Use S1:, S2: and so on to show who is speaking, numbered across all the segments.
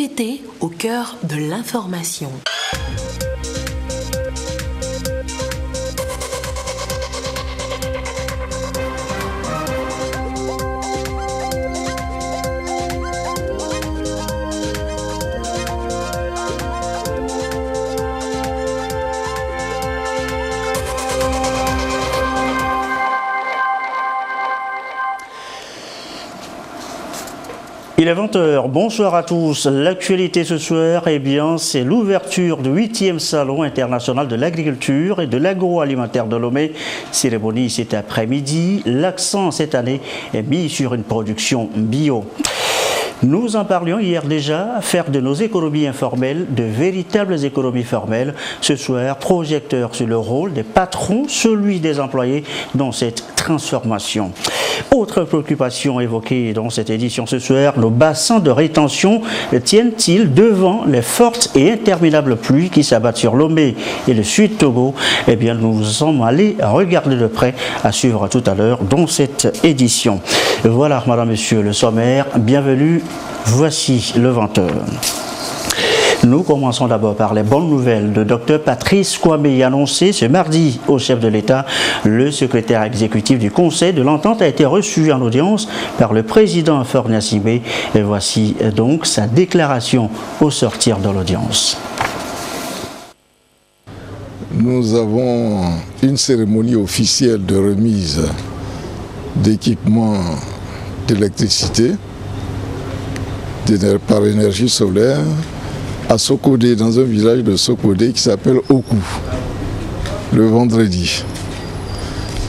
S1: TVT au cœur de l'information.
S2: Il est 20h, bonsoir à tous. L'actualité ce soir, c'est l'ouverture du 8e Salon international de l'agriculture et de l'agroalimentaire de Lomé. Cérémonie cet après-midi. L'accent cette année est mis sur une production bio. Nous en parlions hier déjà, faire de nos économies informelles de véritables économies formelles. Ce soir, projecteur sur le rôle des patrons, celui des employés dans cette transformation. Autre préoccupation évoquée dans cette édition ce soir, nos bassins de rétention tiennent-ils devant les fortes et interminables pluies qui s'abattent sur Lomé et le Sud Togo? Eh bien, nous sommes allés regarder de près, à suivre tout à l'heure dans cette édition. Voilà, madame, monsieur, le sommaire. Bienvenue, voici le 20h. Nous commençons d'abord par les bonnes nouvelles de Dr Patrice Kwame annoncé ce mardi au chef de l'État. Le secrétaire exécutif du Conseil de l'Entente a été reçu en audience par le président Faure Gnassingbé. Et voici donc sa déclaration au sortir de l'audience.
S3: Nous avons une cérémonie officielle de remise d'équipements d'électricité par énergie solaire à Sokodé, dans un village de Sokodé qui s'appelle Oku, le vendredi.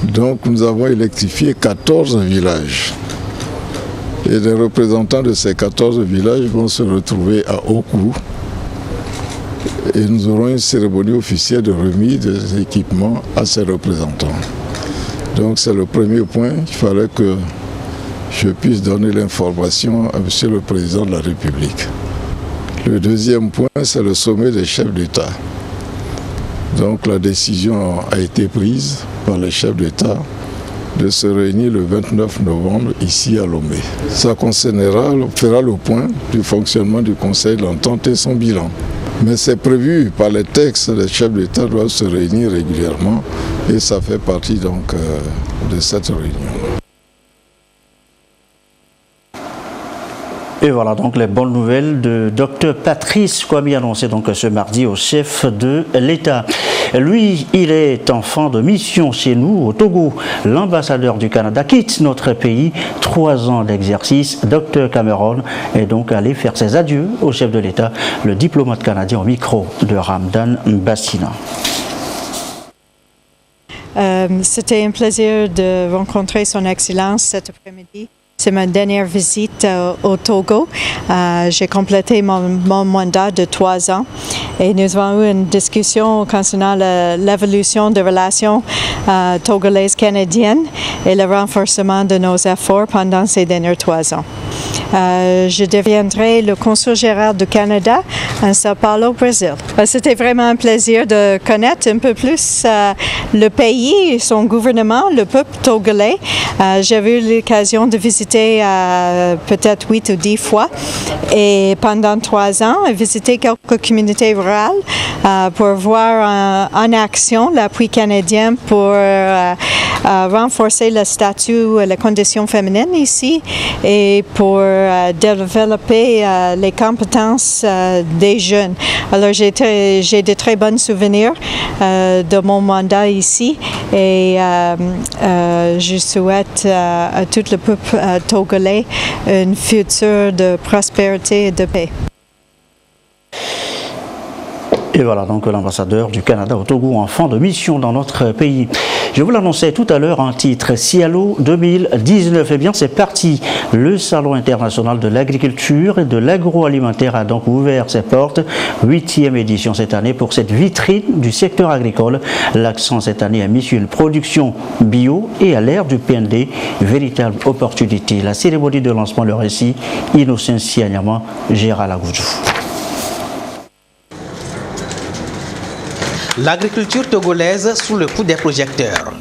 S3: Donc nous avons électrifié 14 villages. Et les représentants de ces 14 villages vont se retrouver à Oku. Et nous aurons une cérémonie officielle de remise des équipements à ces représentants. Donc c'est le premier point, il fallait que je puisse donner l'information à M. le Président de la République. Le deuxième point, c'est le sommet des chefs d'État. Donc la décision a été prise par les chefs d'État de se réunir le 29 novembre ici à Lomé. Ça fera le point du fonctionnement du Conseil de l'Entente et son bilan. Mais c'est prévu par les textes, les chefs d'État doivent se réunir régulièrement et ça fait partie donc de cette réunion.
S2: Et voilà donc les bonnes nouvelles de Dr Patrice Kwame annoncé donc ce mardi au chef de l'État. Lui, il est enfant de mission chez nous au Togo. L'ambassadeur du Canada quitte notre pays. 3 ans d'exercice. Dr Cameron est donc allé faire ses adieux au chef de l'État, le diplomate canadien au micro de Ramdan Bassina.
S4: C'était un plaisir de rencontrer son Excellence cet après-midi. C'est ma dernière visite au Togo. J'ai complété mon mandat de 3 ans et nous avons eu une discussion concernant l'évolution des relations togolaises canadiennes et le renforcement de nos efforts pendant ces derniers 3 ans. Je deviendrai le consul général du Canada à São Paulo, Brésil. C'était vraiment un plaisir de connaître un peu plus le pays, son gouvernement, le peuple togolais. J'avais eu l'occasion de visiter peut-être 8 ou 10 fois et pendant 3 ans, visiter quelques communautés rurales pour voir en action l'appui canadien pour renforcer le statut et les conditions féminines ici et pour développer les compétences des jeunes. Alors j'ai de très bons souvenirs de mon mandat ici et je souhaite à tout le peuple togolais un futur de prospérité et de paix.
S2: Et voilà donc l'ambassadeur du Canada au Togo, enfant de mission dans notre pays. Je vous l'annonçais tout à l'heure en titre, Cialo 2019. Eh bien c'est parti. Le Salon international de l'agriculture et de l'agroalimentaire a donc ouvert ses portes. 8e édition cette année pour cette vitrine du secteur agricole. L'accent cette année est mis sur une production bio et à l'ère du PND, véritable opportunité. La cérémonie de lancement, le récit, Innocent Sianyama, Gérald Agoudjou.
S5: L'agriculture togolaise sous le coup des projecteurs.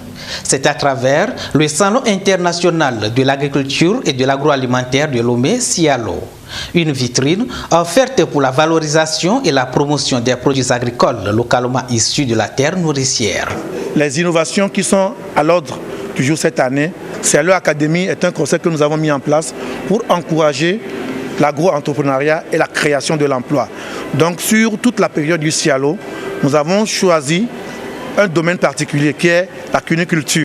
S5: C'est à travers le Salon international de l'agriculture et de l'agroalimentaire de Lomé, Cialo. Une vitrine offerte pour la valorisation et la promotion des produits agricoles localement issus de la terre nourricière.
S6: Les innovations qui sont à l'ordre du jour cette année, Cialo Academy est un concept que nous avons mis en place pour encourager l'agro-entrepreneuriat et la création de l'emploi. Donc sur toute la période du Cialo, nous avons choisi un domaine particulier qui est la cuniculture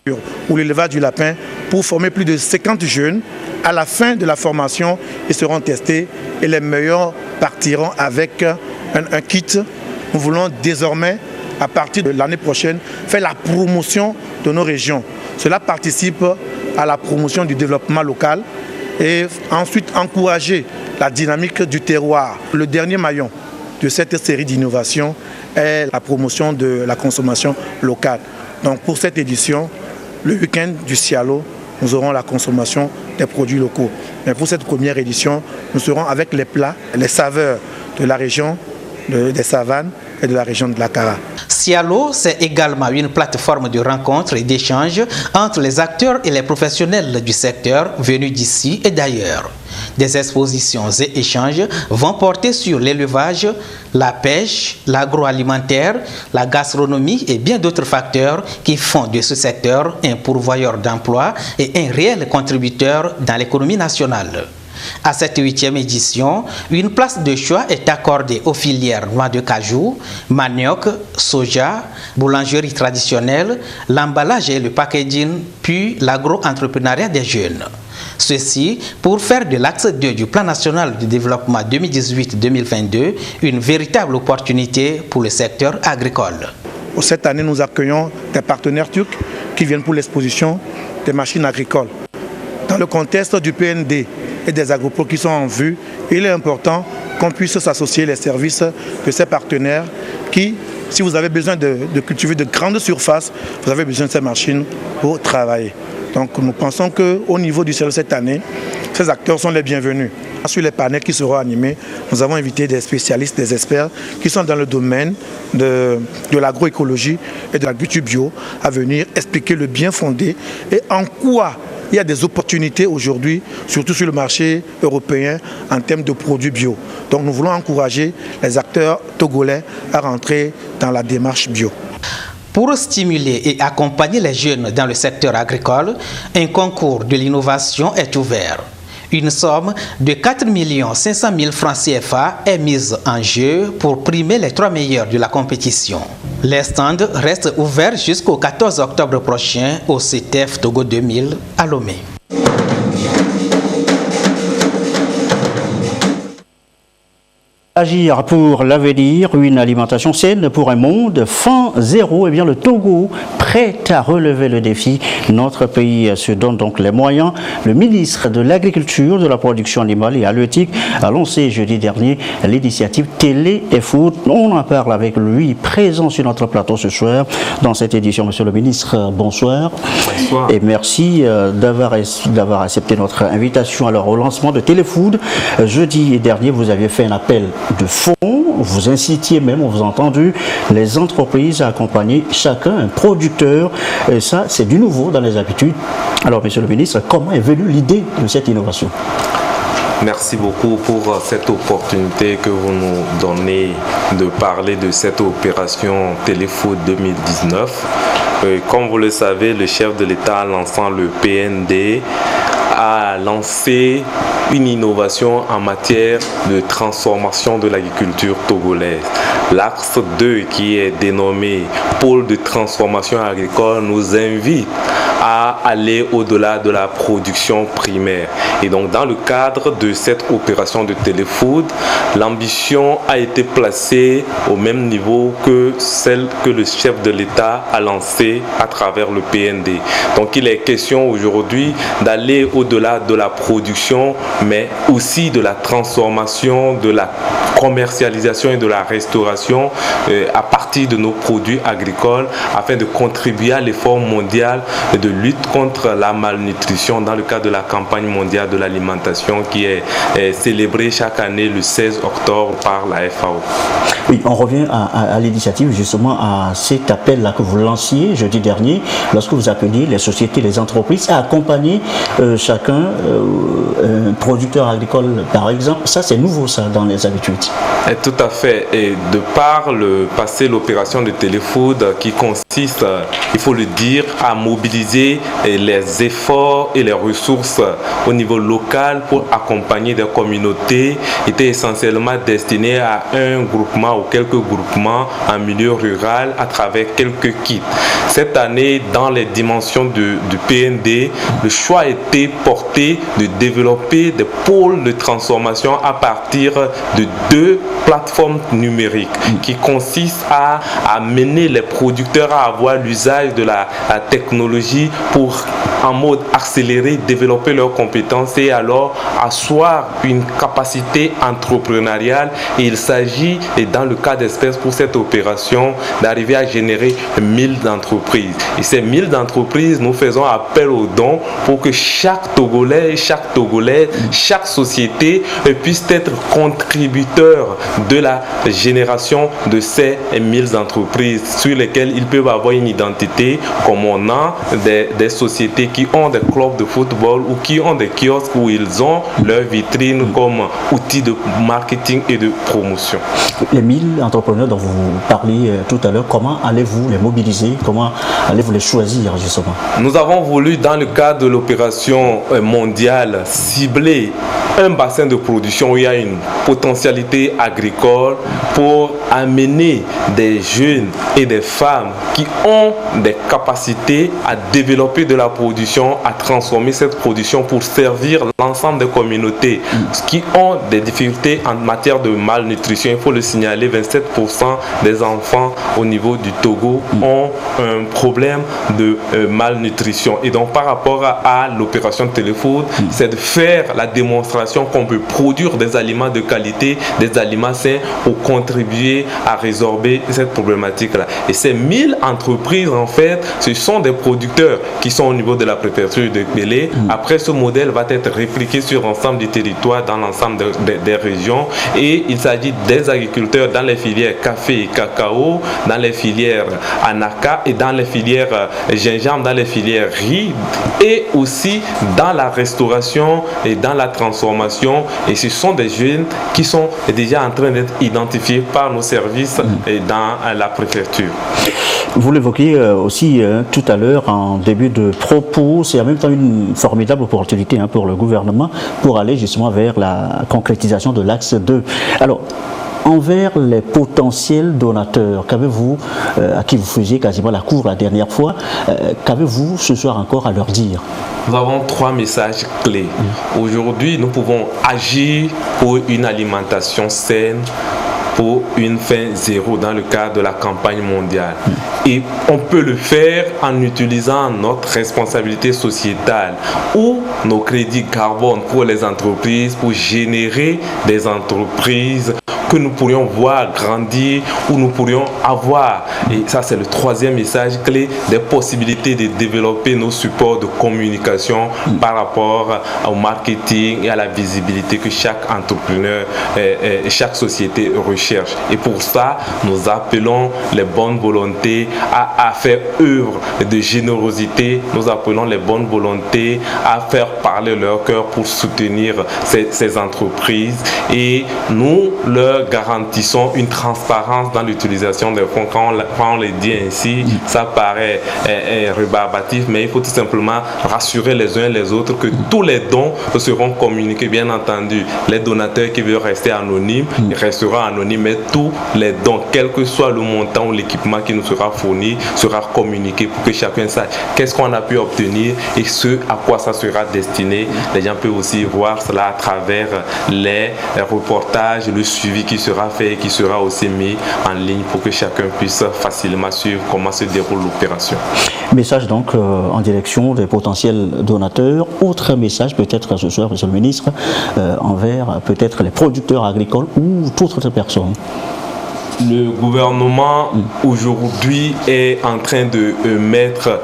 S6: ou l'élevage du lapin pour former plus de 50 jeunes. À la fin de la formation, ils seront testés et les meilleurs partiront avec un kit. Nous voulons désormais, à partir de l'année prochaine, faire la promotion de nos régions. Cela participe à la promotion du développement local et ensuite encourager la dynamique du terroir. Le dernier maillon de cette série d'innovations est la promotion de la consommation locale. Donc pour cette édition, le week-end du Cialo, nous aurons la consommation des produits locaux. Mais pour cette première édition, nous serons avec les plats, les saveurs de la région des Savanes et de la région de l'Akara.
S5: Cialo, c'est également une plateforme de rencontres et d'échanges entre les acteurs et les professionnels du secteur venus d'ici et d'ailleurs. Des expositions et échanges vont porter sur l'élevage, la pêche, l'agroalimentaire, la gastronomie et bien d'autres facteurs qui font de ce secteur un pourvoyeur d'emplois et un réel contributeur dans l'économie nationale. À cette 8e édition, une place de choix est accordée aux filières noix de cajou, manioc, soja, boulangerie traditionnelle, l'emballage et le packaging, puis l'agro-entrepreneuriat des jeunes. Ceci pour faire de l'axe 2 du Plan national de développement 2018-2022 une véritable opportunité pour le secteur agricole.
S6: Cette année, nous accueillons des partenaires turcs qui viennent pour l'exposition des machines agricoles. Dans le contexte du PND et des agropoles qui sont en vue, il est important qu'on puisse s'associer les services de ces partenaires qui, si vous avez besoin de cultiver de grandes surfaces, vous avez besoin de ces machines pour travailler. Donc nous pensons qu'au niveau du Cialo cette année, ces acteurs sont les bienvenus. Sur les panels qui seront animés, nous avons invité des spécialistes, des experts qui sont dans le domaine de l'agroécologie et de l'agriculture bio à venir expliquer le bien fondé et en quoi il y a des opportunités aujourd'hui, surtout sur le marché européen, en termes de produits bio. Donc nous voulons encourager les acteurs togolais à rentrer dans la démarche bio.
S5: Pour stimuler et accompagner les jeunes dans le secteur agricole, un concours de l'innovation est ouvert. Une somme de 4 500 000 francs CFA est mise en jeu pour primer les 3 meilleurs de la compétition. Les stands restent ouverts jusqu'au 14 octobre prochain au CTF Togo 2000 à Lomé.
S2: Agir pour l'avenir, une alimentation saine pour un monde faim zéro. Eh bien, le Togo, prêt à relever le défi. Notre pays se donne donc les moyens. Le ministre de l'Agriculture, de la Production animale et halieutique a lancé jeudi dernier l'initiative Télé et Food. On en parle avec lui, présent sur notre plateau ce soir dans cette édition. Monsieur le ministre, bonsoir.
S7: Bonsoir.
S2: Et merci d'avoir accepté notre invitation alors au lancement de Téléfood. Jeudi dernier, vous aviez fait un appel de fonds, vous incitiez même, on vous a entendu, les entreprises à accompagner chacun un producteur. Et ça, c'est du nouveau dans les habitudes. Alors, monsieur le ministre, comment est venue l'idée de cette innovation?
S7: Merci beaucoup pour cette opportunité que vous nous donnez de parler de cette opération Téléfood 2019. Comme vous le savez, le chef de l'État, lançant le PND, a lancé une innovation en matière de transformation de l'agriculture togolaise. L'axe 2, qui est dénommé Pôle de transformation agricole, nous invite à aller au-delà de la production primaire. Et donc, dans le cadre de cette opération de Téléfood, l'ambition a été placée au même niveau que celle que le chef de l'État a lancée à travers le PND. Donc, il est question aujourd'hui d'aller au-delà de la production, mais aussi de la transformation, de la commercialisation et de la restauration à partir de nos produits agricoles afin de contribuer à l'effort mondial de lutte contre la malnutrition dans le cadre de la campagne mondiale de l'alimentation qui est célébrée chaque année le 16 octobre par la FAO.
S2: Oui, on revient à l'initiative justement à cet appel-là que vous lanciez jeudi dernier lorsque vous appeliez les sociétés, les entreprises à accompagner chacun chacun, un producteur agricole par exemple, ça c'est nouveau ça dans les habitudes.
S7: Et tout à fait. Et de par le passé, l'opération de Téléfood qui consiste, il faut le dire, à mobiliser les efforts et les ressources au niveau local pour accompagner des communautés, était essentiellement destiné à un groupement ou quelques groupements en milieu rural à travers quelques kits. Cette année, dans les dimensions du PND, le choix a été porté de développer des pôles de transformation à partir de 2 plateformes numériques qui consistent à amener les producteurs à avoir l'usage de la technologie pour, en mode accéléré, développer leurs compétences et alors asseoir une capacité entrepreneuriale. Et il s'agit, et dans le cas d'espèce pour cette opération, d'arriver à générer 1000 entreprises. Et ces 1000 entreprises, nous faisons appel aux dons pour que chaque Togolais, chaque Togolaise, chaque société puisse être contributeur de la génération de ces 1000 entreprises sur lesquelles ils peuvent avoir une identité, comme on a des sociétés qui ont des clubs de football ou qui ont des kiosques où ils ont leur vitrine comme outil de marketing et de promotion.
S2: Les 1000 entrepreneurs dont vous parliez tout à l'heure, comment allez-vous les mobiliser? Comment allez-vous les choisir justement?
S7: Nous avons voulu, dans le cadre de l'opération mondiale, cibler un bassin de production où il y a une potentialité agricole pour amener des jeunes et des femmes qui ont des capacités à développer de la production, à transformer cette production pour servir l'ensemble des communautés qui ont des difficultés en matière de malnutrition. Il faut le signaler, 27% des enfants au niveau du Togo ont un problème de malnutrition. Et donc par rapport à l'opération Téléfood, c'est de faire la démonstration qu'on peut produire des aliments de qualité, des aliments sains pour contribuer à résorber cette problématique-là. Et ces 1000 entreprises, en fait, ce sont des producteurs qui sont au niveau de la préfecture de Bélé. Après, ce modèle va être répliqué sur l'ensemble du territoire, dans l'ensemble des régions. Et il s'agit des agriculteurs dans les filières café et cacao, dans les filières anaca et dans les filières gingembre, dans les filières riz et aussi dans la restauration et dans la transformation. Et ce sont des jeunes qui sont déjà en train d'être identifiés par nos services et dans la préfecture.
S2: Vous l'évoquiez aussi tout à l'heure en début de propos, c'est en même temps une formidable opportunité pour le gouvernement pour aller justement vers la concrétisation de l'axe 2. Alors, envers les potentiels donateurs, qu'avez-vous, à qui vous faisiez quasiment la cour la dernière fois, qu'avez-vous ce soir encore à leur dire?
S7: Nous avons 3 messages clés. Aujourd'hui, nous pouvons agir pour une alimentation saine, pour une faim zéro dans le cadre de la campagne mondiale. Et on peut le faire en utilisant notre responsabilité sociétale ou nos crédits carbone pour les entreprises, pour générer des entreprises que nous pourrions voir grandir, où nous pourrions avoir, et ça c'est le 3e message clé, des possibilités de développer nos supports de communication par rapport au marketing et à la visibilité que chaque entrepreneur et chaque société recherche. Et pour ça, nous appelons les bonnes volontés à faire œuvre de générosité, nous appelons les bonnes volontés à faire parler leur cœur pour soutenir ces entreprises, et nous leur garantissons une transparence dans l'utilisation des fonds. Quand on les dit ainsi, ça paraît rébarbatif, mais il faut tout simplement rassurer les uns et les autres que tous les dons seront communiqués. Bien entendu, les donateurs qui veulent rester anonymes, ils resteront anonymes, mais tous les dons, quel que soit le montant ou l'équipement qui nous sera fourni, sera communiqué pour que chacun sache qu'est-ce qu'on a pu obtenir et ce à quoi ça sera destiné. Les gens peuvent aussi voir cela à travers les reportages, le suivi qui sera fait et qui sera aussi mis en ligne pour que chacun puisse facilement suivre comment se déroule l'opération. Message
S2: donc en direction des potentiels donateurs. Autre message peut-être ce soir, Monsieur le Ministre, envers peut-être les producteurs agricoles ou toute autre personne.
S7: Le gouvernement aujourd'hui est en train de mettre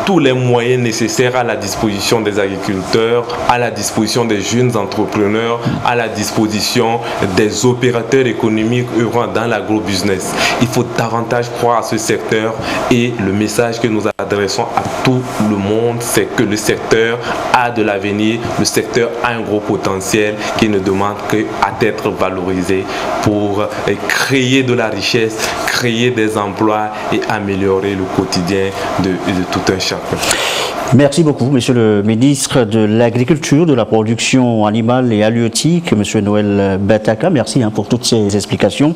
S7: tous les moyens nécessaires à la disposition des agriculteurs, à la disposition des jeunes entrepreneurs, à la disposition des opérateurs économiques œuvrant dans l'agro-business. Il faut davantage croire à ce secteur et le message que nous adressons à tout le monde, c'est que le secteur a de l'avenir, le secteur a un gros potentiel qui ne demande qu'à être valorisé pour créer de la richesse, créer des emplois et améliorer le quotidien de tout un chacun.
S2: Merci beaucoup, Monsieur le ministre de l'Agriculture, de la Production animale et halieutique, Monsieur Noël Bataka. Merci pour toutes ces explications.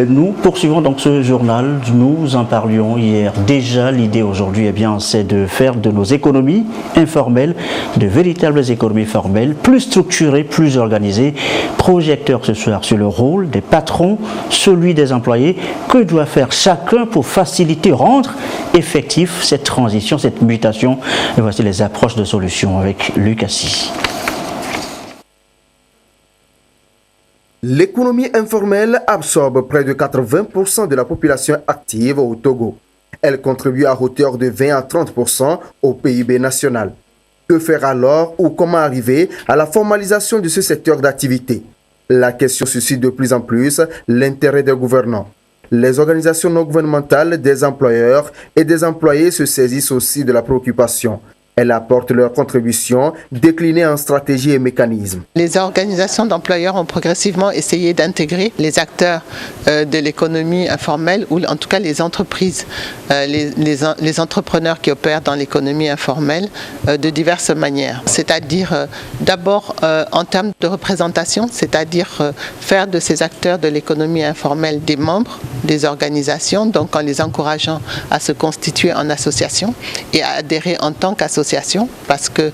S2: Nous poursuivons donc ce journal. Nous en parlions hier. Déjà, l'idée aujourd'hui, c'est de faire de nos économies informelles de véritables économies formelles, plus structurées, plus organisées. Projecteur ce soir sur le rôle des patrons, celui des employés. Que doit faire chacun pour faciliter, rendre effectif cette transition, cette mutation? Et voici les approches de solutions avec Luc Assis.
S8: L'économie informelle absorbe près de 80% de la population active au Togo. Elle contribue à hauteur de 20 à 30% au PIB national. Que faire alors ou comment arriver à la formalisation de ce secteur d'activité? La question suscite de plus en plus l'intérêt des gouvernants. Les organisations non gouvernementales des employeurs et des employés se saisissent aussi de la préoccupation. Elles apportent leur contribution déclinée en stratégie et mécanismes.
S9: Les organisations d'employeurs ont progressivement essayé d'intégrer les acteurs de l'économie informelle ou en tout cas les entreprises, les entrepreneurs qui opèrent dans l'économie informelle de diverses manières. C'est-à-dire d'abord en termes de représentation, c'est-à-dire faire de ces acteurs de l'économie informelle des membres des organisations, donc en les encourageant à se constituer en association et à adhérer en tant qu'association. Parce que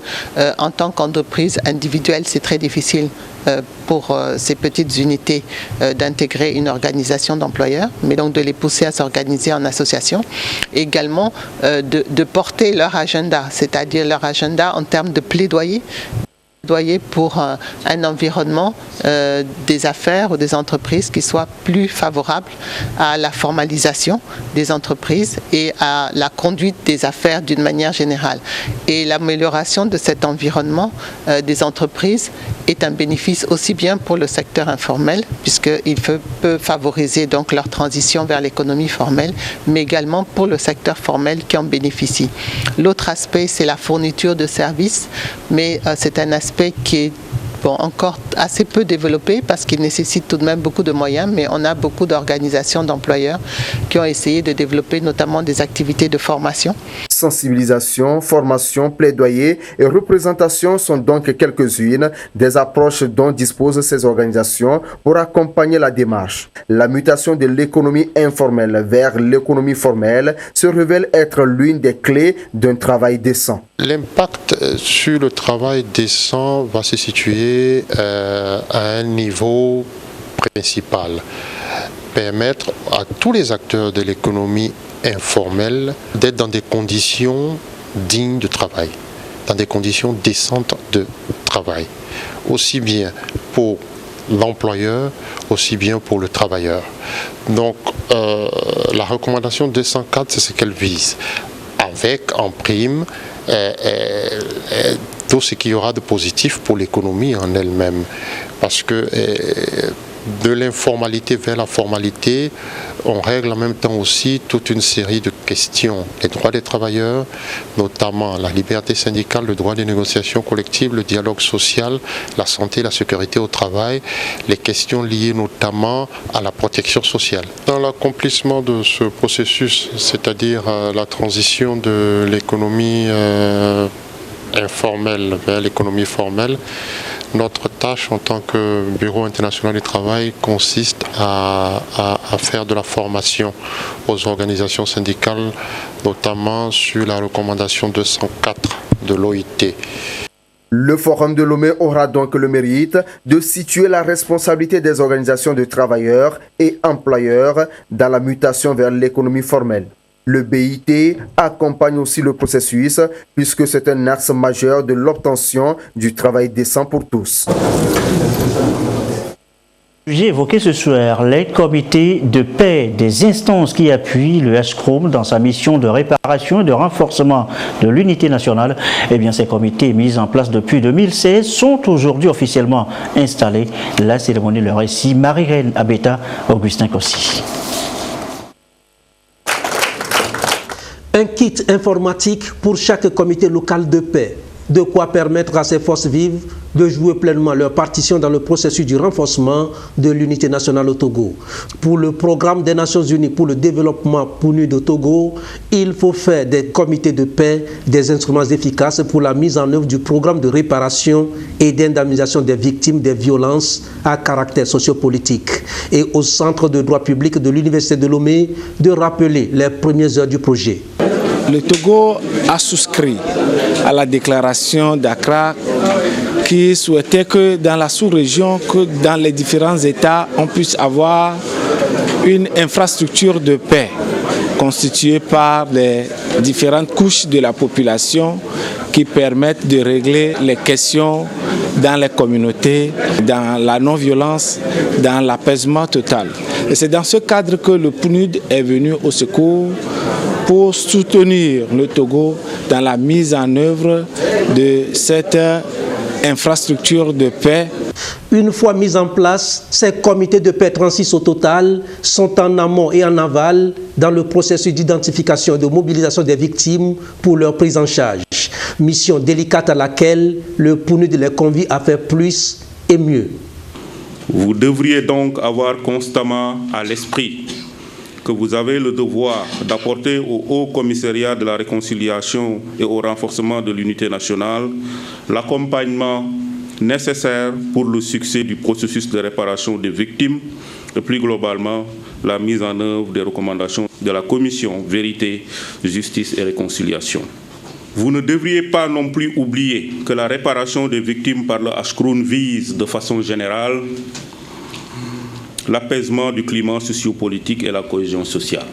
S9: en tant qu'entreprise individuelle, c'est très difficile pour ces petites unités d'intégrer une organisation d'employeurs, mais donc de les pousser à s'organiser en association. Et également de porter leur agenda, c'est-à-dire leur agenda en termes de plaidoyer pour un environnement des affaires ou des entreprises qui soit plus favorable à la formalisation des entreprises et à la conduite des affaires d'une manière générale. Et l'amélioration de cet environnement des entreprises est un bénéfice aussi bien pour le secteur informel, puisqu'il peut favoriser donc leur transition vers l'économie formelle, mais également pour le secteur formel qui en bénéficie. L'autre aspect, c'est la fourniture de services, mais c'est un aspect qui est encore assez peu développé parce qu'il nécessite tout de même beaucoup de moyens, mais on a beaucoup d'organisations d'employeurs qui ont essayé de développer notamment des activités de formation.
S8: Sensibilisation, formation, plaidoyer et représentation sont donc quelques-unes des approches dont disposent ces organisations pour accompagner la démarche. La mutation de l'économie informelle vers l'économie formelle se révèle être l'une des clés d'un travail décent.
S10: L'impact sur le travail décent va se situer à un niveau principal. Permettre à tous les acteurs de l'économie informelle d'être dans des conditions dignes de travail, dans des conditions décentes de travail, aussi bien pour l'employeur, aussi bien pour le travailleur. Donc la recommandation 204, c'est ce qu'elle vise, avec en prime tout ce qu'il y aura de positif pour l'économie en elle-même. Parce que de l'informalité vers la formalité, on règle en même temps aussi toute une série de questions. Les droits des travailleurs, notamment la liberté syndicale, le droit des négociations collectives, le dialogue social, la santé, la sécurité au travail, les questions liées notamment à la protection sociale. Dans l'accomplissement de ce processus, c'est-à-dire la transition de l'économie informelle vers l'économie formelle, notre tâche en tant que Bureau international du travail consiste à faire de la formation aux organisations syndicales, notamment sur la recommandation 204 de l'OIT.
S8: Le Forum de Lomé aura donc le mérite de situer la responsabilité des organisations de travailleurs et employeurs dans la mutation vers l'économie formelle. Le BIT accompagne aussi le processus puisque c'est un axe majeur de l'obtention du travail décent pour tous.
S2: J'ai évoqué ce soir les comités de paix des instances qui appuient le HCROUM dans sa mission de réparation et de renforcement de l'unité nationale. Eh bien, ces comités mis en place depuis 2016 sont aujourd'hui officiellement installés. La cérémonie le récit Marie-Reine Abeta, Augustin Kossi.
S11: Un kit informatique pour chaque comité local de paix, de quoi permettre à ces forces vives de jouer pleinement leur partition dans le processus du renforcement de l'unité nationale au Togo. Pour le programme des Nations Unies pour le développement PNUD de Togo, il faut faire des comités de paix des instruments efficaces pour la mise en œuvre du programme de réparation et d'indemnisation des victimes des violences à caractère sociopolitique. Et au Centre de droit public de l'Université de Lomé de rappeler les premières heures du projet.
S12: Le Togo a souscrit à la déclaration d'Accra qui souhaitait que dans la sous-région, que dans les différents États, on puisse avoir une infrastructure de paix constituée par les différentes couches de la population qui permettent de régler les questions dans les communautés, dans la non-violence, dans l'apaisement total. Et c'est dans ce cadre que le PNUD est venu au secours pour soutenir le Togo dans la mise en œuvre de cette infrastructure de paix.
S11: Une fois mis en place, ces comités de paix 36 au total sont en amont et en aval dans le processus d'identification et de mobilisation des victimes pour leur prise en charge. Mission délicate à laquelle le PNUD les convie à faire plus et mieux.
S13: Vous devriez donc avoir constamment à l'esprit que vous avez le devoir d'apporter au Haut Commissariat de la réconciliation et au renforcement de l'unité nationale l'accompagnement nécessaire pour le succès du processus de réparation des victimes et plus globalement la mise en œuvre des recommandations de la Commission Vérité, Justice et Réconciliation. Vous ne devriez pas non plus oublier que la réparation des victimes par le HCROUM vise de façon générale l'apaisement du climat sociopolitique et la cohésion sociale.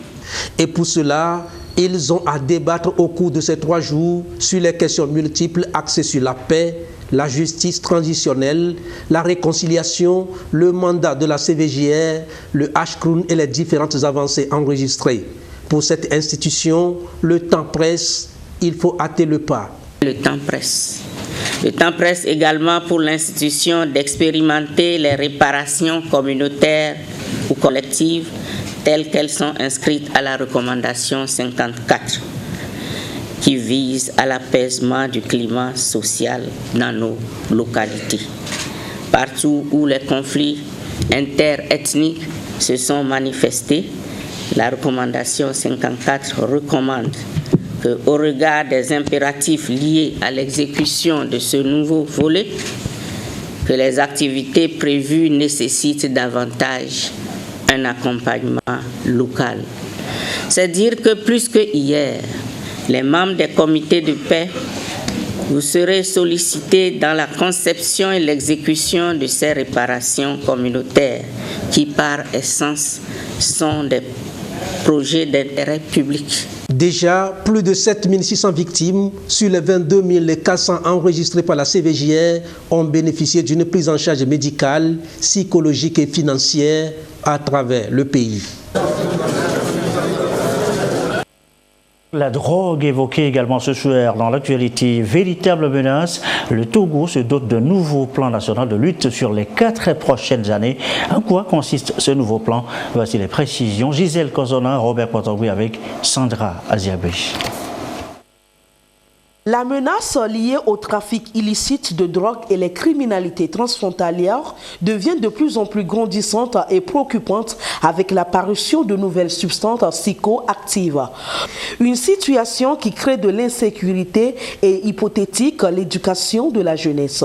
S11: Et pour cela, ils ont à débattre au cours de ces 3 jours sur les questions multiples axées sur la paix, la justice transitionnelle, la réconciliation, le mandat de la CVJR, le HCROUM et les différentes avancées enregistrées. Pour cette institution, le temps presse, il faut hâter le pas.
S14: Le temps presse. Le temps presse également pour l'institution d'expérimenter les réparations communautaires ou collectives telles qu'elles sont inscrites à la recommandation 54 qui vise à l'apaisement du climat social dans nos localités. Partout où les conflits interethniques se sont manifestés, la recommandation 54 recommande au regard des impératifs liés à l'exécution de ce nouveau volet, que les activités prévues nécessitent davantage un accompagnement local. C'est dire que plus que hier, les membres des comités de paix, vous serez sollicités dans la conception et l'exécution de ces réparations communautaires qui, par essence, sont des projets d'intérêt public.
S11: Déjà, plus de 7600 victimes sur les 22 400 enregistrées par la CVJR ont bénéficié d'une prise en charge médicale, psychologique et financière à travers le pays.
S2: La drogue évoquée également ce soir dans l'actualité, véritable menace. Le Togo se dote d'un nouveau plan national de lutte sur les 4 prochaines années. En quoi consiste ce nouveau plan? Voici les précisions. Gisèle Kozona, Robert Potogoui avec Sandra Aziabé.
S15: La menace liée au trafic illicite de drogue et les criminalités transfrontalières devient de plus en plus grandissante et préoccupante avec l'apparition de nouvelles substances psychoactives. Une situation qui crée de l'insécurité et hypothétique l'éducation de la jeunesse.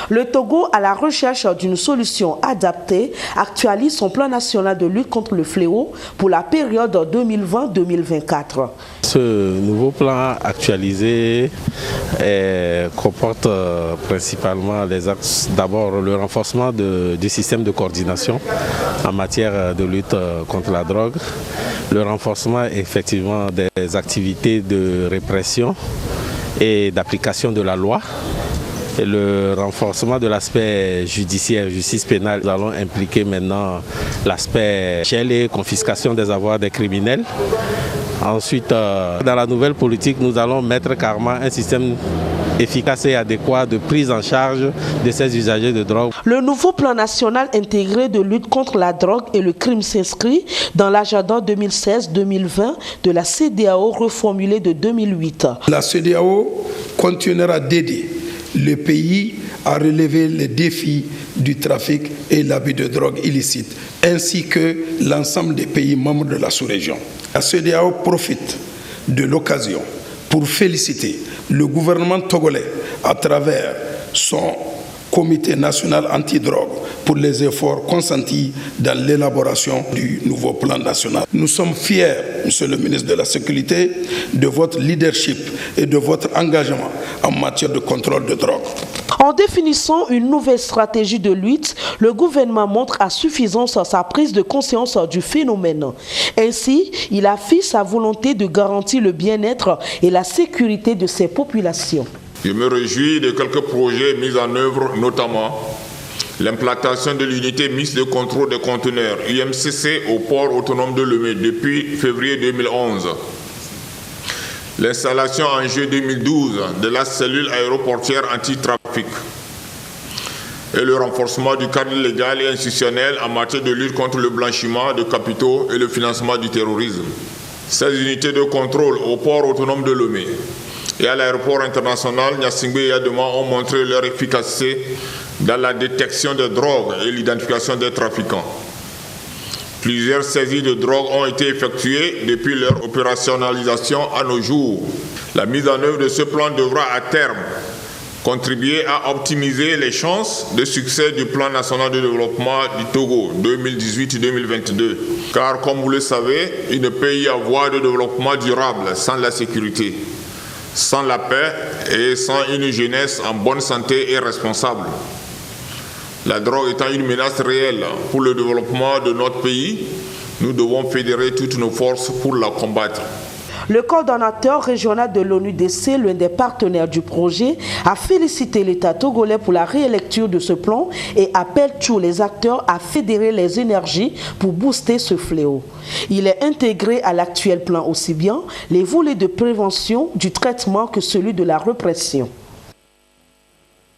S15: Le Togo, à la recherche d'une solution adaptée, actualise son plan national de lutte contre le fléau pour la période 2020-2024.
S16: Ce nouveau plan actualisé comporte principalement les axes, d'abord le renforcement du système de coordination en matière de lutte contre la drogue, le renforcement effectivement des activités de répression et d'application de la loi, et le renforcement de l'aspect judiciaire, justice pénale. Nous allons impliquer maintenant l'aspect gel et confiscation des avoirs des criminels. Ensuite, dans la nouvelle politique, nous allons mettre carrément un système efficace et adéquat de prise en charge de ces usagers de drogue.
S15: Le nouveau plan national intégré de lutte contre la drogue et le crime s'inscrit dans l'agenda 2016-2020 de la CEDEAO reformulée de 2008.
S17: La CEDEAO continuera d'aider le pays à relever les défis du trafic et l'abus de drogue illicite, ainsi que l'ensemble des pays membres de la sous-région. La CEDEAO profite de l'occasion pour féliciter le gouvernement togolais à travers son comité national antidrogue pour les efforts consentis dans l'élaboration du nouveau plan national. Nous sommes fiers, Monsieur le ministre de la Sécurité, de votre leadership et de votre engagement en matière de contrôle de drogue.
S15: En définissant une nouvelle stratégie de lutte, le gouvernement montre à suffisance sa prise de conscience du phénomène. Ainsi, il affiche sa volonté de garantir le bien-être et la sécurité de ses populations.
S18: Je me réjouis de quelques projets mis en œuvre, notamment l'implantation de l'unité mixte de contrôle des conteneurs, UMCC, au port autonome de Lomé depuis février 2011. L'installation en juillet 2012 de la cellule aéroportière anti-trafic et le renforcement du cadre légal et institutionnel en matière de lutte contre le blanchiment de capitaux et le financement du terrorisme. Ces unités de contrôle au port autonome de Lomé et à l'aéroport international Gnassingbé et Yadema ont montré leur efficacité dans la détection des drogues et l'identification des trafiquants. Plusieurs saisies de drogue ont été effectuées depuis leur opérationnalisation à nos jours. La mise en œuvre de ce plan devra à terme contribuer à optimiser les chances de succès du plan national de développement du Togo 2018-2022. Car comme vous le savez, il ne peut y avoir de développement durable sans la sécurité, sans la paix et sans une jeunesse en bonne santé et responsable. La drogue étant une menace réelle pour le développement de notre pays, nous devons fédérer toutes nos forces pour la combattre.
S15: Le coordonnateur régional de l'ONUDC, l'un des partenaires du projet, a félicité l'État togolais pour la réélecture de ce plan et appelle tous les acteurs à fédérer les énergies pour booster ce fléau. Il est intégré à l'actuel plan aussi bien les volets de prévention du traitement que celui de la répression.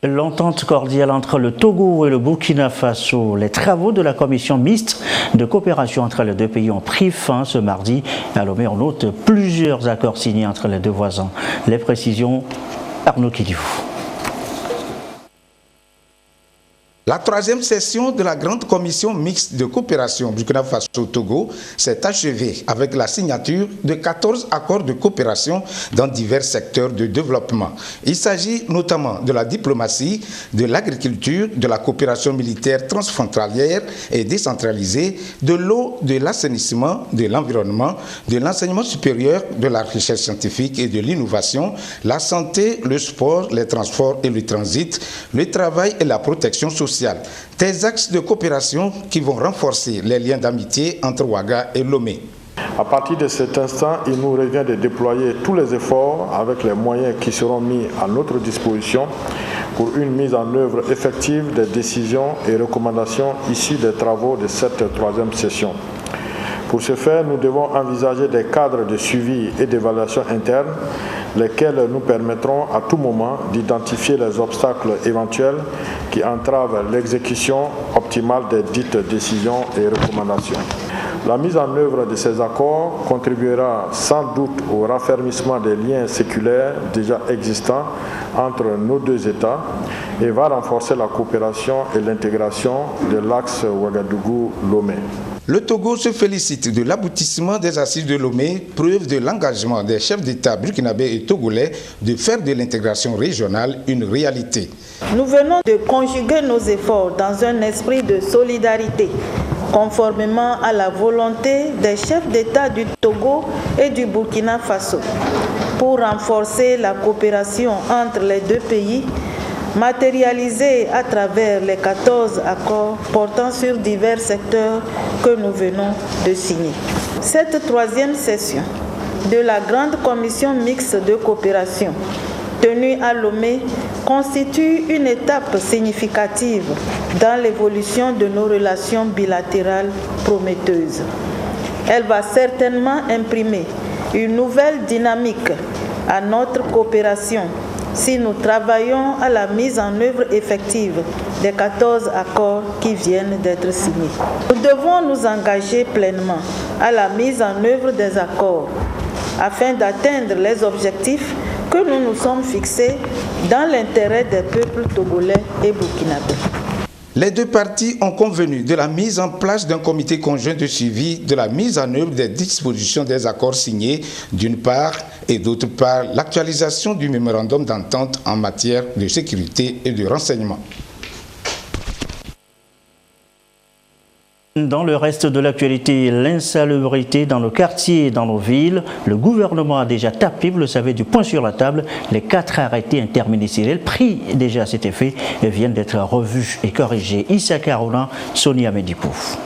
S2: L'entente cordiale entre le Togo et le Burkina Faso, les travaux de la commission mixte de coopération entre les deux pays ont pris fin ce mardi. À Lomé, on note plusieurs accords signés entre les deux voisins. Les précisions, Arnaud Kidifou.
S19: La troisième session de la grande commission mixte de coopération Burkina Faso-Togo s'est achevée avec la signature de 14 accords de coopération dans divers secteurs de développement. Il s'agit notamment de la diplomatie, de l'agriculture, de la coopération militaire transfrontalière et décentralisée, de l'eau, de l'assainissement, de l'environnement, de l'enseignement supérieur, de la recherche scientifique et de l'innovation, la santé, le sport, les transports et le transit, le travail et la protection sociale. Des axes de coopération qui vont renforcer les liens d'amitié entre Ouaga et Lomé.
S20: À partir de cet instant, il nous revient de déployer tous les efforts avec les moyens qui seront mis à notre disposition pour une mise en œuvre effective des décisions et recommandations issues des travaux de cette troisième session. Pour ce faire, nous devons envisager des cadres de suivi et d'évaluation interne, lesquels nous permettront à tout moment d'identifier les obstacles éventuels qui entravent l'exécution optimale des dites décisions et recommandations. La mise en œuvre de ces accords contribuera sans doute au raffermissement des liens séculaires déjà existants entre nos deux États et va renforcer la coopération et l'intégration de l'axe Ouagadougou-Lomé.
S19: Le Togo se félicite de l'aboutissement des assises de Lomé, preuve de l'engagement des chefs d'État burkinabés et togolais de faire de l'intégration régionale une réalité.
S21: Nous venons de conjuguer nos efforts dans un esprit de solidarité, conformément à la volonté des chefs d'État du Togo et du Burkina Faso, pour renforcer la coopération entre les deux pays, matérialisée à travers les 14 accords portant sur divers secteurs que nous venons de signer. Cette troisième session de la grande commission mixte de coopération tenue à Lomé constitue une étape significative dans l'évolution de nos relations bilatérales prometteuses. Elle va certainement imprimer une nouvelle dynamique à notre coopération si nous travaillons à la mise en œuvre effective des 14 accords qui viennent d'être signés. Nous devons nous engager pleinement à la mise en œuvre des accords afin d'atteindre les objectifs que nous nous sommes fixés dans l'intérêt des peuples togolais et burkinabés.
S19: Les deux parties ont convenu de la mise en place d'un comité conjoint de suivi de la mise en œuvre des dispositions des accords signés d'une part et d'autre part l'actualisation du mémorandum d'entente en matière de sécurité et de renseignement.
S2: Dans le reste de l'actualité, l'insalubrité dans nos quartiers et dans nos villes, le gouvernement a déjà tapé, vous le savez, du poing sur la table, les 4 arrêtés interministériels pris déjà à cet effet viennent d'être revus et corrigés. Issa Karouna, Sonia Medipouf.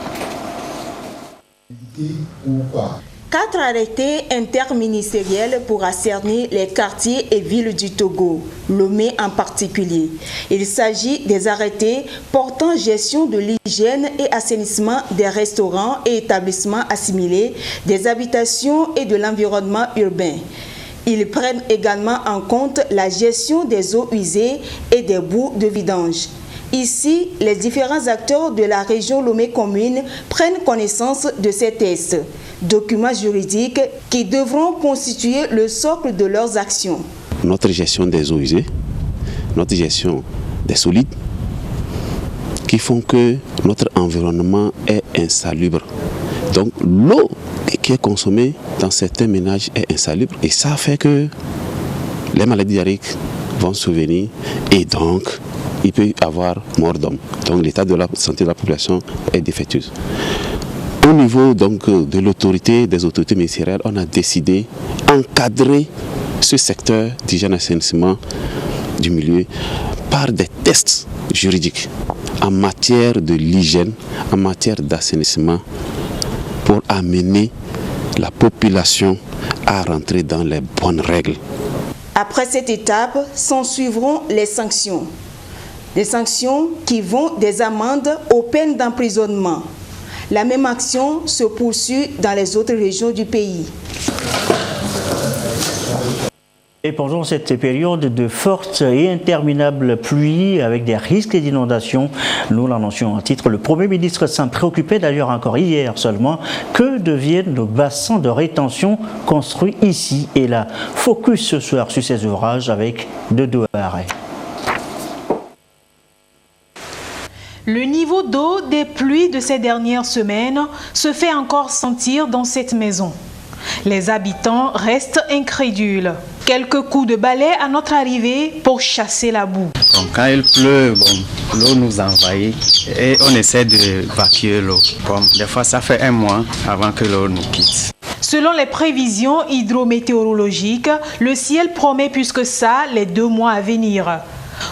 S1: 4 arrêtés interministériels pour assainir les quartiers et villes du Togo, Lomé en particulier. Il s'agit des arrêtés portant gestion de l'hygiène et assainissement des restaurants et établissements assimilés, des habitations et de l'environnement urbain. Ils prennent également en compte la gestion des eaux usées et des boues de vidange. Ici, les différents acteurs de la région Lomé commune prennent connaissance de ces tests, documents juridiques qui devront constituer le socle de leurs actions.
S22: Notre gestion des eaux usées, notre gestion des solides, qui font que notre environnement est insalubre. Donc l'eau qui est consommée dans certains ménages est insalubre et ça fait que les maladies diarrhéiques vont survenir et donc il peut y avoir mort d'homme. Donc l'état de la santé de la population est défectueux. Au niveau donc de l'autorité, des autorités ministérielles, on a décidé d'encadrer ce secteur d'hygiène et assainissement du milieu par des tests juridiques en matière de l'hygiène, en matière d'assainissement pour amener la population à rentrer dans les bonnes règles.
S1: Après cette étape, s'en suivront les sanctions. Des sanctions qui vont des amendes aux peines d'emprisonnement. La même action se poursuit dans les autres régions du pays.
S2: Et pendant cette période de fortes et interminables pluies avec des risques d'inondation, nous l'annoncions en titre, le Premier ministre s'en préoccupait d'ailleurs encore hier seulement. Que deviennent nos bassins de rétention construits ici et là? Focus ce soir sur ces ouvrages avec Dodo Arrêt.
S23: Le niveau d'eau des pluies de ces dernières semaines se fait encore sentir dans cette maison. Les habitants restent incrédules. Quelques coups de balai à notre arrivée pour chasser la boue.
S24: Donc quand il pleut, l'eau nous envahit et on essaie d'évacuer l'eau. Des fois ça fait 1 mois avant que l'eau nous quitte.
S23: Selon les prévisions hydrométéorologiques, le ciel promet plus que ça les 2 mois à venir.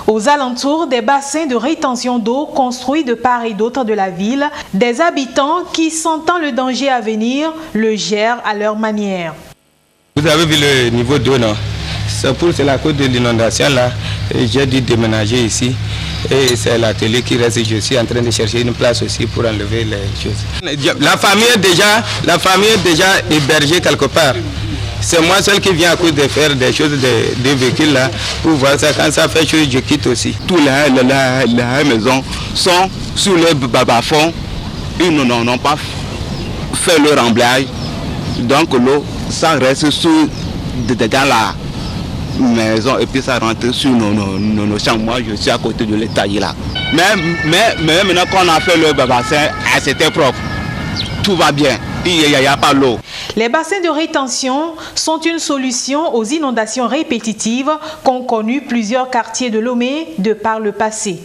S23: Aux alentours des bassins de rétention d'eau construits de part et d'autre de la ville, des habitants qui, sentant le danger à venir, le gèrent à leur manière.
S25: Vous avez vu le niveau d'eau, non? C'est la cause de l'inondation là. J'ai dû déménager ici. Et c'est la télé qui reste. Je suis en train de chercher une place aussi pour enlever les choses. La famille est déjà hébergée quelque part. C'est moi seul qui viens à cause de faire des choses, des véhicules là, pour voir ça. Quand ça fait chose, je quitte aussi. Tous les maisons sont sous le bas-fond. Ils n'ont pas fait le remblage. Donc l'eau, ça reste dans la maison et puis ça rentre sur nos chambres. Moi, je suis à côté de l'étage là. Mais maintenant qu'on a fait le bassin, c'était propre. Tout va bien. Il n'y a pas l'eau.
S23: Les bassins de rétention sont une solution aux inondations répétitives qu'ont connues plusieurs quartiers de Lomé de par le passé.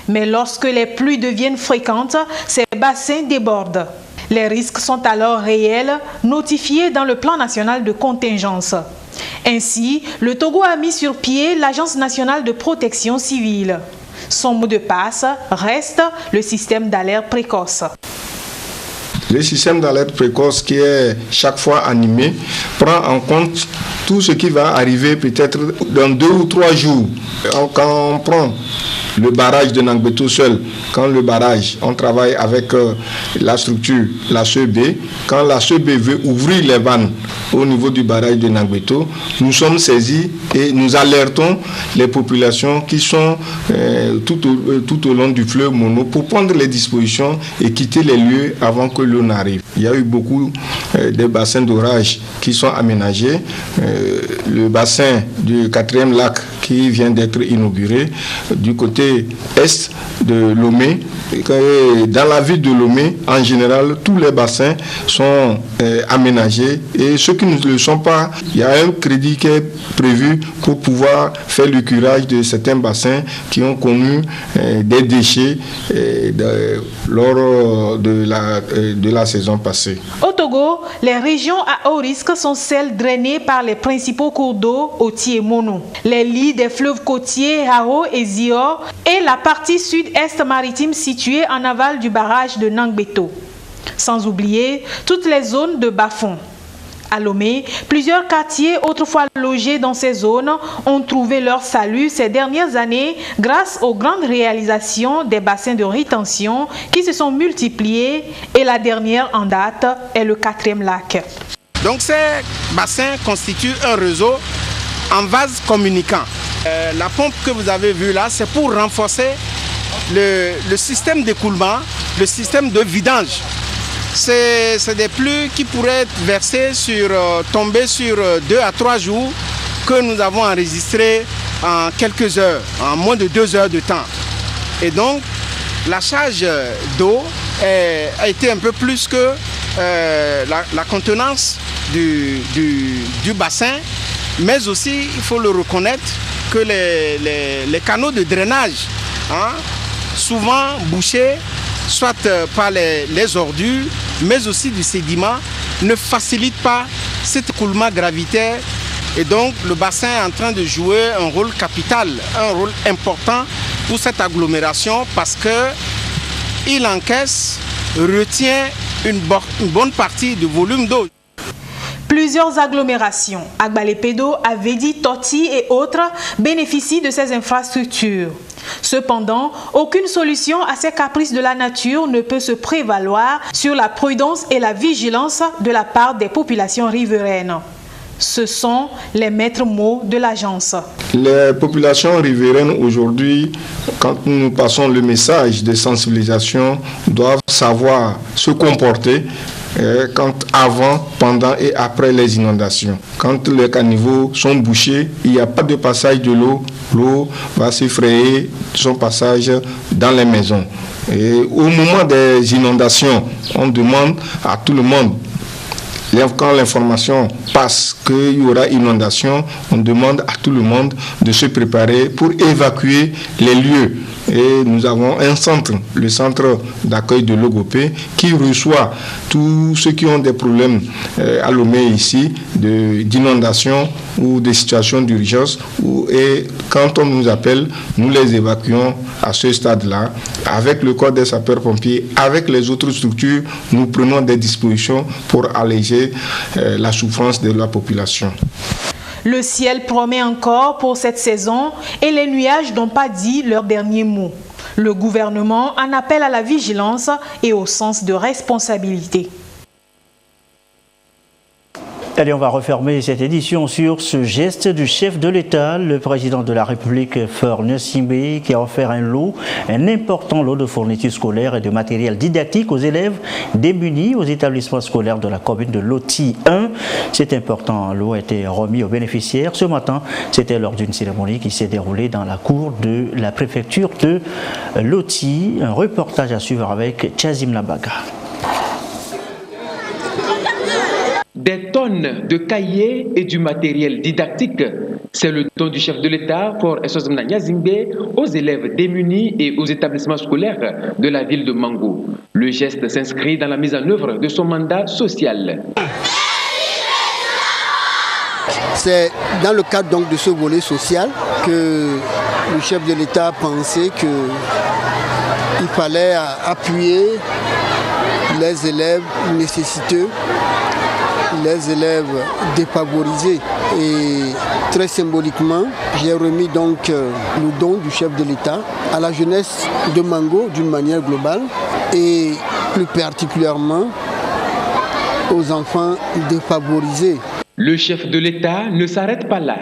S23: Mais lorsque les pluies deviennent fréquentes, ces bassins débordent. Les risques sont alors réels, notifiés dans le plan national de contingence. Ainsi, le Togo a mis sur pied l'Agence nationale de protection civile. Son mot de passe reste le système d'alerte précoce.
S3: Le système d'alerte précoce qui est chaque fois animé prend en compte tout ce qui va arriver peut-être dans 2 ou 3 jours. Quand on prend le barrage de Nangbeto seul, quand le barrage, on travaille avec la structure, la CEB, quand la CEB veut ouvrir les vannes au niveau du barrage de Nangbeto, nous sommes saisis et nous alertons les populations qui sont tout au long du fleuve Mono pour prendre les dispositions et quitter les lieux avant que l'eau n'arrive. Il y a eu beaucoup de bassins d'orage qui sont aménagés. Le bassin du 4e lac qui vient d'être inauguré du côté est de Lomé. Dans la ville de Lomé, en général, tous les bassins sont aménagés et ceux qui ne le sont pas, il y a un crédit qui est prévu pour pouvoir faire le curage de certains bassins qui ont connu des déchets lors de la saison passée.
S23: Au Togo, les régions à haut risque sont celles drainées par les principaux cours d'eau, Oti et Mono. Les lits des fleuves côtiers Haro et Zior et la partie sud-est maritime située en aval du barrage de Nangbeto. Sans oublier toutes les zones de bas-fond. À Lomé, plusieurs quartiers autrefois logés dans ces zones ont trouvé leur salut ces dernières années grâce aux grandes réalisations des bassins de rétention qui se sont multipliés et la dernière en date est le 4e lac.
S4: Donc ces bassins constituent un réseau en vase communicant. La pompe que vous avez vue là, c'est pour renforcer le système d'écoulement, le système de vidange. C'est des pluies qui pourraient être versées tomber sur 2 à 3 jours que nous avons enregistrées en quelques heures, en moins de 2 heures de temps. Et donc, la charge d'eau a été un peu plus que la contenance du bassin, mais aussi, il faut le reconnaître, que les canaux de drainage, souvent bouchés, soit par les ordures, mais aussi du sédiment, ne facilitent pas cet écoulement gravitaire. Et donc, le bassin est en train de jouer un rôle capital, un rôle important pour cette agglomération parce qu'il encaisse, retient une bonne partie du volume d'eau.
S23: Plusieurs agglomérations, Agbalé-Pédo, Avedi, Toti et autres, bénéficient de ces infrastructures. Cependant, aucune solution à ces caprices de la nature ne peut se prévaloir sur la prudence et la vigilance de la part des populations riveraines. Ce sont les maîtres mots de l'agence.
S3: Les populations riveraines aujourd'hui, quand nous passons le message de sensibilisation, doivent savoir se comporter avant, pendant et après les inondations. Quand les caniveaux sont bouchés, il n'y a pas de passage de l'eau. L'eau va se frayer son passage dans les maisons. Et au moment des inondations, on demande à tout le monde, quand l'information passe qu'il y aura inondation, on demande à tout le monde de se préparer pour évacuer les lieux. Et nous avons un centre, le centre d'accueil de Logopé, qui reçoit tous ceux qui ont des problèmes à Lomé ici, d'inondation ou de situations d'urgence. Et quand on nous appelle, nous les évacuons à ce stade-là. Avec le corps des sapeurs-pompiers, avec les autres structures, nous prenons des dispositions pour alléger la souffrance de la population.
S23: Le ciel promet encore pour cette saison et les nuages n'ont pas dit leur dernier mot. Le gouvernement en appelle à la vigilance et au sens de responsabilité.
S2: Allez, on va refermer cette édition sur ce geste du chef de l'État, le président de la République, Faure Gnassingbé, qui a offert un important lot de fournitures scolaires et de matériel didactique aux élèves démunis aux établissements scolaires de la commune de Loti 1. Cet important lot a été remis aux bénéficiaires ce matin. C'était lors d'une cérémonie qui s'est déroulée dans la cour de la préfecture de Loti. Un reportage à suivre avec Chazim Nabaga.
S5: Des tonnes de cahiers et du matériel didactique. C'est le ton du chef de l'État, Faure Gnassingbé, aux élèves démunis et aux établissements scolaires de la ville de Mango. Le geste s'inscrit dans la mise en œuvre de son mandat social.
S6: C'est dans le cadre donc de ce volet social que le chef de l'État a pensé qu'il fallait appuyer les élèves nécessiteux, les élèves défavorisés. Et très symboliquement, j'ai remis donc le don du chef de l'État à la jeunesse de Mango d'une manière globale et plus particulièrement aux enfants défavorisés.
S5: Le chef de l'État ne s'arrête pas là.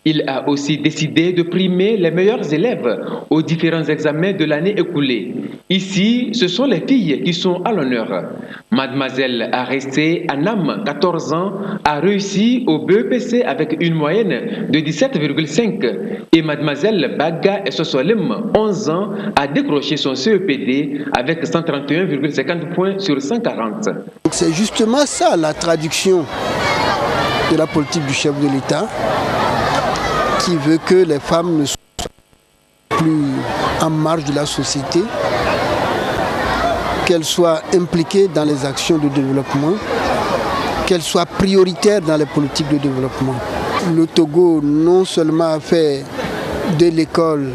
S5: Il a aussi décidé de primer les meilleurs élèves aux différents examens de l'année écoulée. Ici, ce sont les filles qui sont à l'honneur. Mademoiselle Arresté Anam, 14 ans, a réussi au BEPC avec une moyenne de 17,5 et Mademoiselle Baga Essosolim, 11 ans, a décroché son CEPD avec 131,50 points sur 140.
S6: C'est justement ça la traduction de la politique du chef de l'État, qui veut que les femmes ne soient plus en marge de la société, qu'elles soient impliquées dans les actions de développement, qu'elles soient prioritaires dans les politiques de développement. Le Togo non seulement a fait de l'école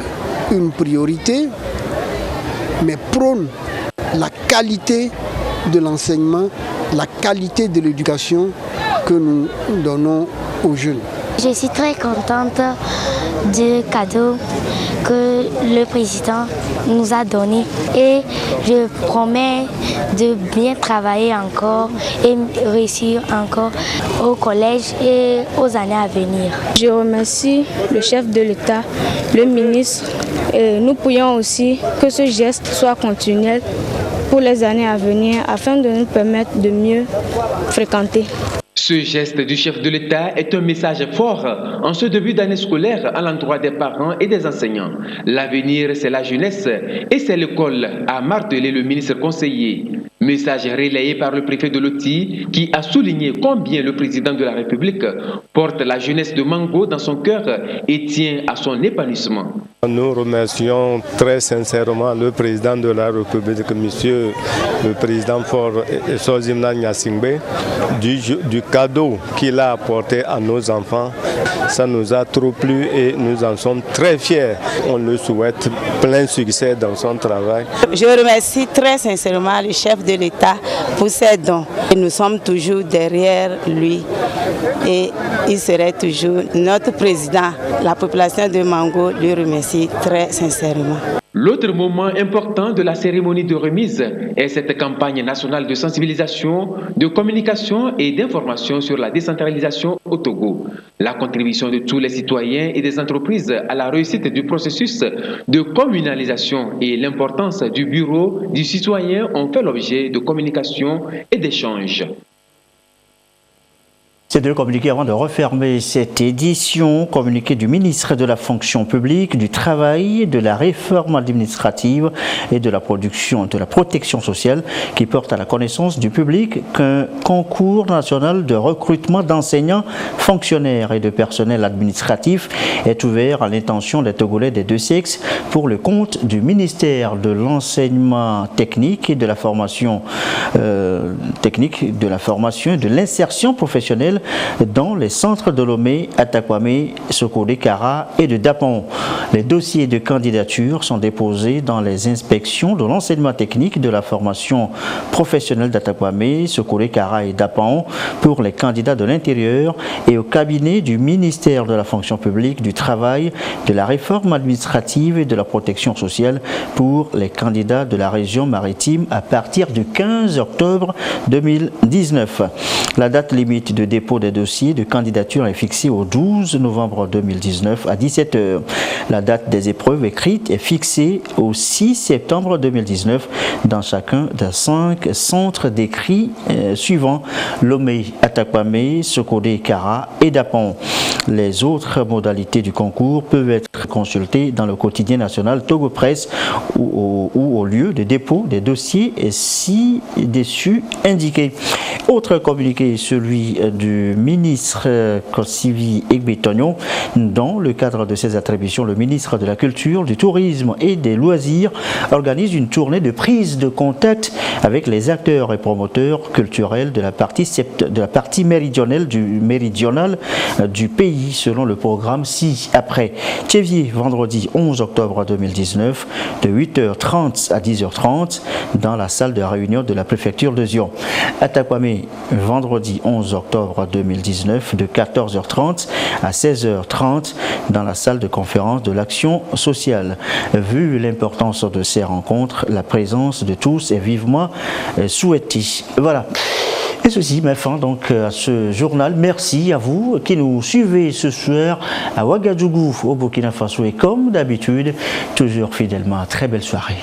S6: une priorité, mais prône la qualité de l'enseignement, la qualité de l'éducation que nous donnons aux jeunes.
S7: Je suis très contente du cadeau que le président nous a donné et je promets de bien travailler encore et réussir encore au collège et aux années à venir.
S8: Je remercie le chef de l'État, le ministre. Et nous prions aussi que ce geste soit continuel pour les années à venir afin de nous permettre de mieux fréquenter.
S5: Ce geste du chef de l'État est un message fort en ce début d'année scolaire à l'endroit des parents et des enseignants. L'avenir, c'est la jeunesse et c'est l'école, a martelé le ministre conseiller. Message relayé par le préfet de Loti qui a souligné combien le président de la République porte la jeunesse de Mango dans son cœur et tient à son épanouissement.
S9: Nous remercions très sincèrement le président de la République, monsieur le président Faure Essozimna Nyasingbe, du cadeau qu'il a apporté à nos enfants. Ça nous a trop plu et nous en sommes très fiers. On le souhaite plein succès dans son travail.
S10: Je remercie très sincèrement le chef de l'État pour ses dons. Et nous sommes toujours derrière lui et il serait toujours notre président. La population de Mango le remercie très sincèrement.
S5: L'autre moment important de la cérémonie de remise est cette campagne nationale de sensibilisation, de communication et d'information sur la décentralisation au Togo. La contribution de tous les citoyens et des entreprises à la réussite du processus de communalisation et l'importance du bureau du citoyen ont fait l'objet de communication et d'échanges.
S2: C'est de communiquer avant de refermer cette édition, communiqué du ministre de la Fonction publique, du Travail, de la Réforme administrative et de la protection sociale qui porte à la connaissance du public qu'un concours national de recrutement d'enseignants, fonctionnaires et de personnel administratif est ouvert à l'intention des Togolais des deux sexes pour le compte du ministère de l'enseignement technique et de la formation et de l'insertion professionnelle dans les centres de Lomé, Atakwame, Sokode, Kara et de Dapon. Les dossiers de candidature sont déposés dans les inspections de l'enseignement technique de la formation professionnelle d'Atakwame, Sokode, Kara et Dapon pour les candidats de l'intérieur et au cabinet du ministère de la Fonction publique, du Travail, de la Réforme administrative et de la protection sociale pour les candidats de la région maritime à partir du 15 octobre 2019. La date limite de dépôt des dossiers de candidature est fixée au 12 novembre 2019 à 17h. La date des épreuves écrites est fixée au 6 septembre 2019 dans chacun des 5 centres d'écrit suivants: Lomé, Atakwame, Sokode, Kara et Dapon. Les autres modalités du concours peuvent être consultées dans le quotidien national Togo Presse ou au lieu de dépôt des dossiers si dessus indiqué. Autre communiqué, celui du ministre Kosivi Egbetonyo. Dans le cadre de ses attributions, le ministre de la Culture, du Tourisme et des Loisirs organise une tournée de prise de contact avec les acteurs et promoteurs culturels de la partie méridionale du pays. pays selon le programme ci-après. Tchévier, vendredi 11 octobre 2019, de 8h30 à 10h30 dans la salle de réunion de la préfecture de Zion. Atakwame, vendredi 11 octobre 2019, de 14h30 à 16h30 dans la salle de conférence de l'action sociale. Vu l'importance de ces rencontres, la présence de tous est vivement souhaitée. Voilà. Et ceci met fin donc à ce journal. Merci à vous qui nous suivez ce soir à Ouagadougou, au Burkina Faso. Et comme d'habitude, toujours fidèlement, très belle soirée.